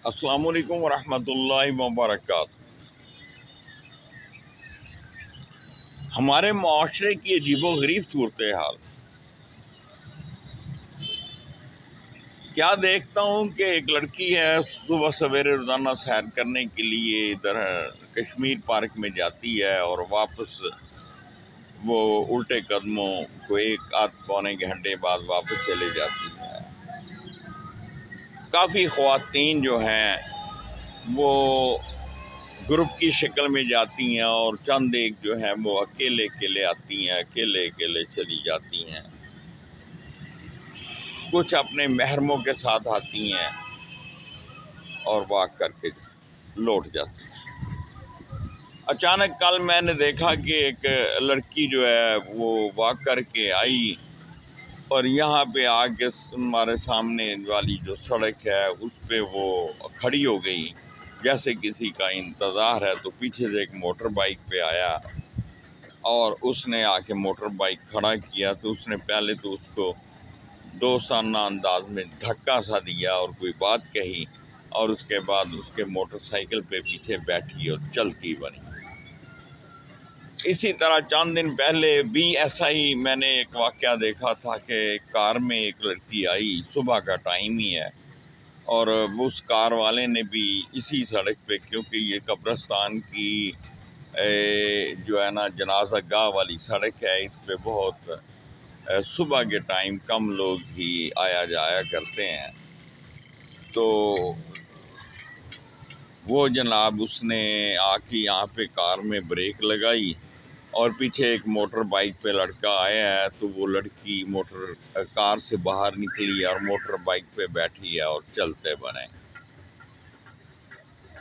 السلام علیکم ورحمۃ اللہ وبرکاتہ۔ ہمارے معاشرے کی عجیب و غریب صورتحال کیا دیکھتا ہوں کہ ایک لڑکی ہے صبح سویرے روزانہ سیر کرنے کے لیے ادھر کشمیر پارک میں جاتی ہے اور واپس وہ الٹے قدموں کو ایک آدھ پونے گھنٹے بعد واپس چلے جاتی ہے۔ کافی خواتین جو ہیں وہ گروپ کی شکل میں جاتی ہیں اور چند ایک جو ہیں وہ اکیلے آتی ہیں، اکیلے چلی جاتی ہیں۔ کچھ اپنے محرموں کے ساتھ آتی ہیں اور واک کر کے لوٹ جاتی ہیں۔ اچانک کل میں نے دیکھا کہ ایک لڑکی جو ہے وہ واک کر کے آئی اور یہاں پہ آ کے ہمارے سامنے والی جو سڑک ہے اس پہ وہ کھڑی ہو گئی جیسے کسی کا انتظار ہے۔ تو پیچھے سے ایک موٹر بائک پہ آیا اور اس نے آ کے موٹر بائک کھڑا کیا، تو اس نے پہلے تو اس کو دوستانہ انداز میں دھکا سا دیا اور کوئی بات کہی، اور اس کے بعد اس کے موٹر سائیکل پہ پیچھے بیٹھی اور چلتی بنی۔ اسی طرح چند دن پہلے بھی ایسا ہی میں نے ایک واقعہ دیکھا تھا کہ ایک کار میں ایک لڑکی آئی، صبح کا ٹائم ہی ہے، اور اس کار والے نے بھی اسی سڑک پہ، کیونکہ یہ قبرستان کی جو ہے نا جنازہ گاہ والی سڑک ہے، اس پہ بہت صبح کے ٹائم کم لوگ ہی آیا جایا کرتے ہیں۔ تو وہ جناب اس نے آ کے یہاں پہ کار میں بریک لگائی اور پیچھے ایک موٹر بائک پہ لڑکا آیا ہے، تو وہ لڑکی کار سے باہر نکلی اور موٹر بائک پہ بیٹھی ہے اور چلتے بنے۔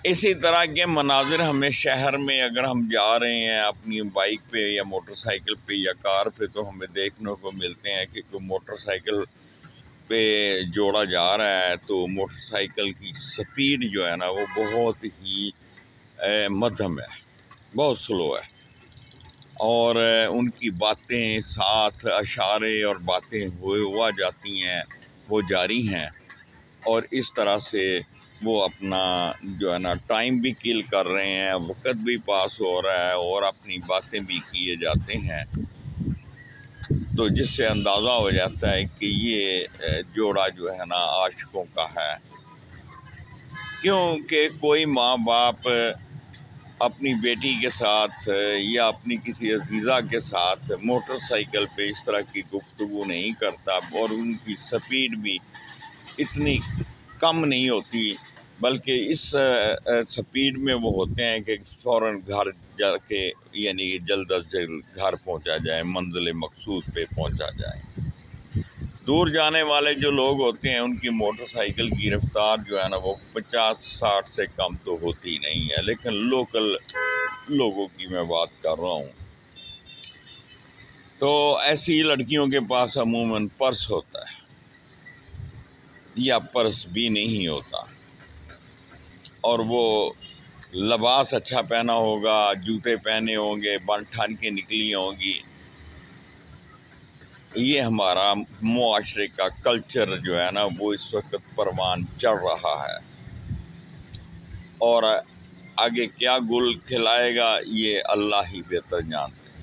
اسی طرح کے مناظر ہمیں شہر میں اگر ہم جا رہے ہیں اپنی بائک پہ یا موٹر سائیکل پہ یا کار پہ، تو ہمیں دیکھنے کو ملتے ہیں کہ کوئی موٹر سائیکل پہ جوڑا جا رہا ہے تو موٹر سائیکل کی سپیڈ جو ہے نا وہ بہت ہی مدھم ہے، بہت سلو ہے، اور ان کی باتیں ساتھ اشارے اور باتیں ہوا جاتی ہیں، وہ جاری ہیں، اور اس طرح سے وہ اپنا جو ہے نا ٹائم بھی کل کر رہے ہیں، وقت بھی پاس ہو رہا ہے اور اپنی باتیں بھی کیے جاتے ہیں۔ تو جس سے اندازہ ہو جاتا ہے کہ یہ جوڑا جو ہے نا عاشقوں کا ہے، کیونکہ کوئی ماں باپ اپنی بیٹی کے ساتھ یا اپنی کسی عزیزہ کے ساتھ موٹر سائیکل پہ اس طرح کی گفتگو نہیں کرتا، اور ان کی سپیڈ بھی اتنی کم نہیں ہوتی، بلکہ اس سپیڈ میں وہ ہوتے ہیں کہ فوراً گھر جا کے یعنی جلد از جلد گھر پہنچا جائے، منزل مقصود پہ پہنچا جائے۔ دور جانے والے جو لوگ ہوتے ہیں ان کی موٹر سائیکل کی رفتار جو ہے نا وہ 50-60 سے کم تو ہوتی نہیں ہے، لیکن لوکل لوگوں کی میں بات کر رہا ہوں۔ تو ایسی لڑکیوں کے پاس عموماً پرس ہوتا ہے یا پرس بھی نہیں ہوتا، اور وہ لباس اچھا پہنا ہوگا، جوتے پہنے ہوں گے، بن ٹھن کے نکلی ہوں گی۔ یہ ہمارا معاشرے کا کلچر جو ہے نا وہ اس وقت پروان چڑھ رہا ہے، اور آگے کیا گل کھلائے گا یہ اللہ ہی بہتر جانتے ہیں۔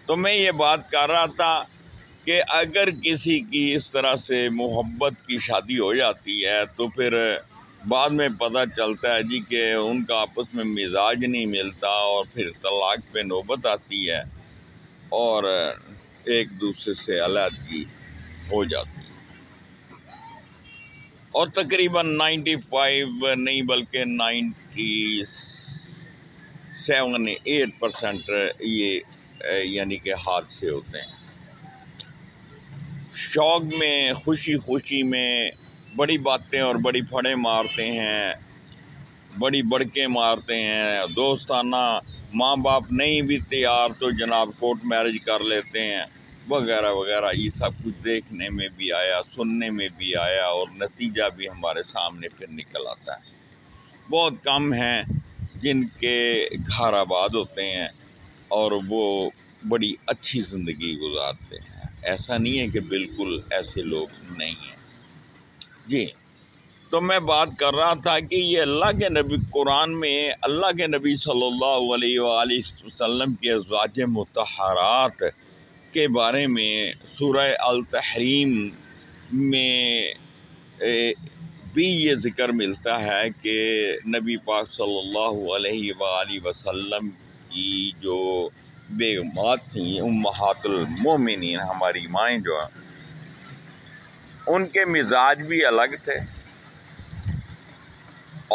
تو میں یہ بات کر رہا تھا کہ اگر کسی کی اس طرح سے محبت کی شادی ہو جاتی ہے تو پھر بعد میں پتہ چلتا ہے جی کہ ان کا آپس میں مزاج نہیں ملتا، اور پھر طلاق پہ نوبت آتی ہے اور ایک دوسرے سے علیحدگی ہو جاتی ہے، اور تقریباً 95 نہیں بلکہ 97-8% یہ یعنی کہ حادثے ہوتے ہیں۔ شوق میں، خوشی میں بڑی باتیں اور بڑی پھڑیں مارتے ہیں، بڑی بڑکیں مارتے ہیں، دوستانہ ماں باپ نہیں بھی تیار تو جناب کورٹ میرج کر لیتے ہیں وغیرہ وغیرہ۔ یہ سب کچھ دیکھنے میں بھی آیا، سننے میں بھی آیا، اور نتیجہ بھی ہمارے سامنے پھر نکل آتا ہے۔ بہت کم ہیں جن کے گھر آباد ہوتے ہیں اور وہ بڑی اچھی زندگی گزارتے ہیں۔ ایسا نہیں ہے کہ بالکل ایسے لوگ نہیں ہیں۔ جی تو میں بات کر رہا تھا کہ یہ اللہ کے نبی قرآن میں اللہ کے نبی صلی اللہ علیہ وآلہ وسلم کے ازواج مطہرات کے بارے میں سورہ التحریم میں بھی یہ ذکر ملتا ہے کہ نبی پاک صلی اللہ علیہ وآلہ وسلم کی جو بیگمات تھیں امہات المومنین ہماری مائیں جو ہیں ان کے مزاج بھی الگ تھے،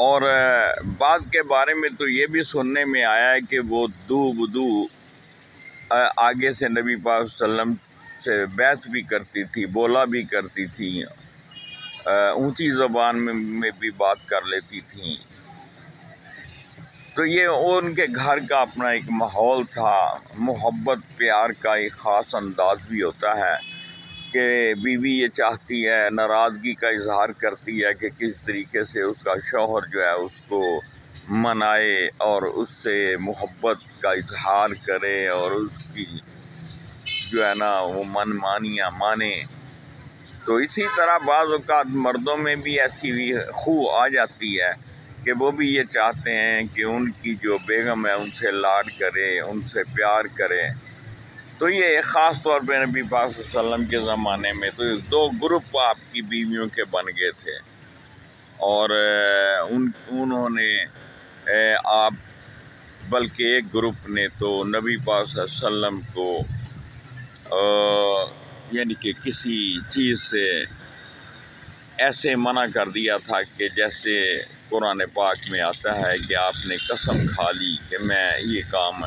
اور بعض کے بارے میں تو یہ بھی سننے میں آیا ہے کہ وہ دو بدو آگے سے نبی پاک صلی اللہ علیہ وسلم سے بیعت بھی کرتی تھی، بولا بھی کرتی تھی، اونچی زبان میں بھی بات کر لیتی تھیں۔ تو یہ ان کے گھر کا اپنا ایک ماحول تھا، محبت پیار کا ایک خاص انداز بھی ہوتا ہے کہ بیوی یہ چاہتی ہے، ناراضگی کا اظہار کرتی ہے کہ کس طریقے سے اس کا شوہر جو ہے اس کو منائے اور اس سے محبت کا اظہار کرے اور اس کی جو ہے نا وہ من مانیاں مانے۔ تو اسی طرح بعض اوقات مردوں میں بھی ایسی خو آ جاتی ہے کہ وہ بھی یہ چاہتے ہیں کہ ان کی جو بیگم ہے ان سے لاڈ کرے، ان سے پیار کرے۔ تو یہ خاص طور پہ نبی پاک صلی اللہ علیہ وسلم کے زمانے میں تو دو گروپ آپ کی بیویوں کے بن گئے تھے، اور انہوں نے آپ بلکہ ایک گروپ نے تو نبی پاک صلی اللہ علیہ وسلم کو یعنی کہ کسی چیز سے ایسے منع کر دیا تھا کہ جیسے قرآن پاک میں آتا ہے کہ آپ نے قسم کھا لی کہ میں یہ کام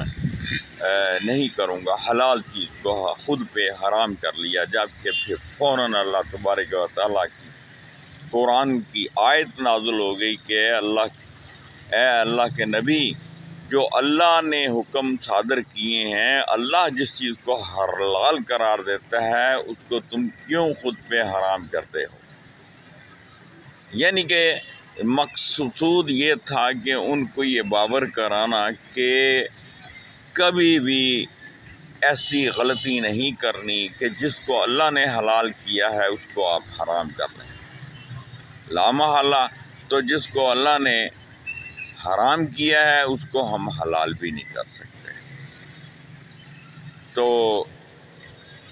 نہیں کروں گا، حلال چیز کو خود پہ حرام کر لیا، جبکہ پھر فوراً اللہ تبارک و تعالیٰ کی قرآن کی آیت نازل ہو گئی کہ اے اللہ کے نبی، جو اللہ نے حکم صادر کیے ہیں، اللہ جس چیز کو حلال قرار دیتا ہے اس کو تم کیوں خود پہ حرام کرتے ہو؟ یعنی کہ مقصود یہ تھا کہ ان کو یہ باور کرانا کہ کبھی بھی ایسی غلطی نہیں کرنی کہ جس کو اللہ نے حلال کیا ہے اس کو آپ حرام کر لیں، لا محالہ تو جس کو اللہ نے حرام کیا ہے اس کو ہم حلال بھی نہیں کر سکتے۔ تو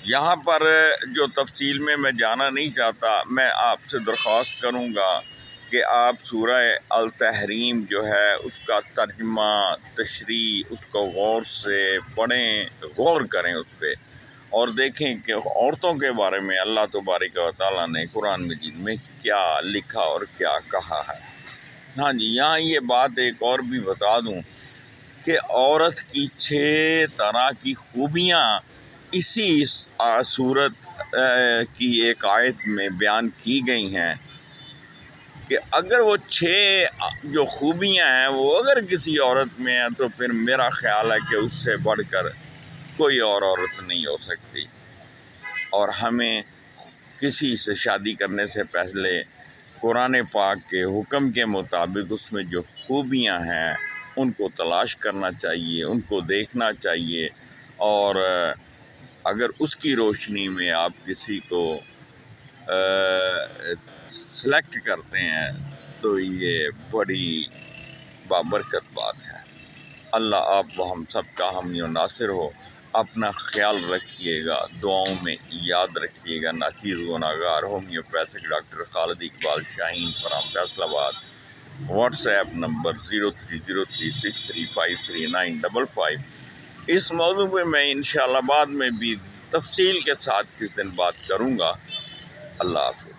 یہاں پر جو تفصیل میں جانا نہیں چاہتا، میں آپ سے درخواست کروں گا کہ آپ سورہ التحریم جو ہے اس کا ترجمہ، تشریح اس کو غور سے پڑھیں، غور کریں اس پہ، اور دیکھیں کہ عورتوں کے بارے میں اللہ تبارک و تعالیٰ نے قرآن مجید میں کیا لکھا اور کیا کہا ہے۔ ہاں جی، یہاں یہ بات ایک اور بھی بتا دوں کہ عورت کی 6 طرح کی خوبیاں اسی صورت کی ایک آیت میں بیان کی گئی ہیں کہ اگر وہ 6 جو خوبیاں ہیں وہ اگر کسی عورت میں ہیں تو پھر میرا خیال ہے کہ اس سے بڑھ کر کوئی اور عورت نہیں ہو سکتی، اور ہمیں کسی سے شادی کرنے سے پہلے قرآن پاک کے حکم کے مطابق اس میں جو خوبیاں ہیں ان کو تلاش کرنا چاہیے، ان کو دیکھنا چاہیے، اور اگر اس کی روشنی میں آپ کسی کو سلیکٹ کرتے ہیں تو یہ بڑی بابرکت بات ہے۔ اللہ آپ و ہم سب کا حامی و ناصر ہو۔ اپنا خیال رکھیے گا، دعاؤں میں یاد رکھیے گا۔ ناچیز گناہگار homeopathic doctor Khalid Iqbal Shaheen from Faisalabad. What's app number 030363539555۔ اس موضوع پہ میں انشاءاللہ بعد میں بھی تفصیل کے ساتھ کس دن بات کروں گا۔ اللہ حافظ۔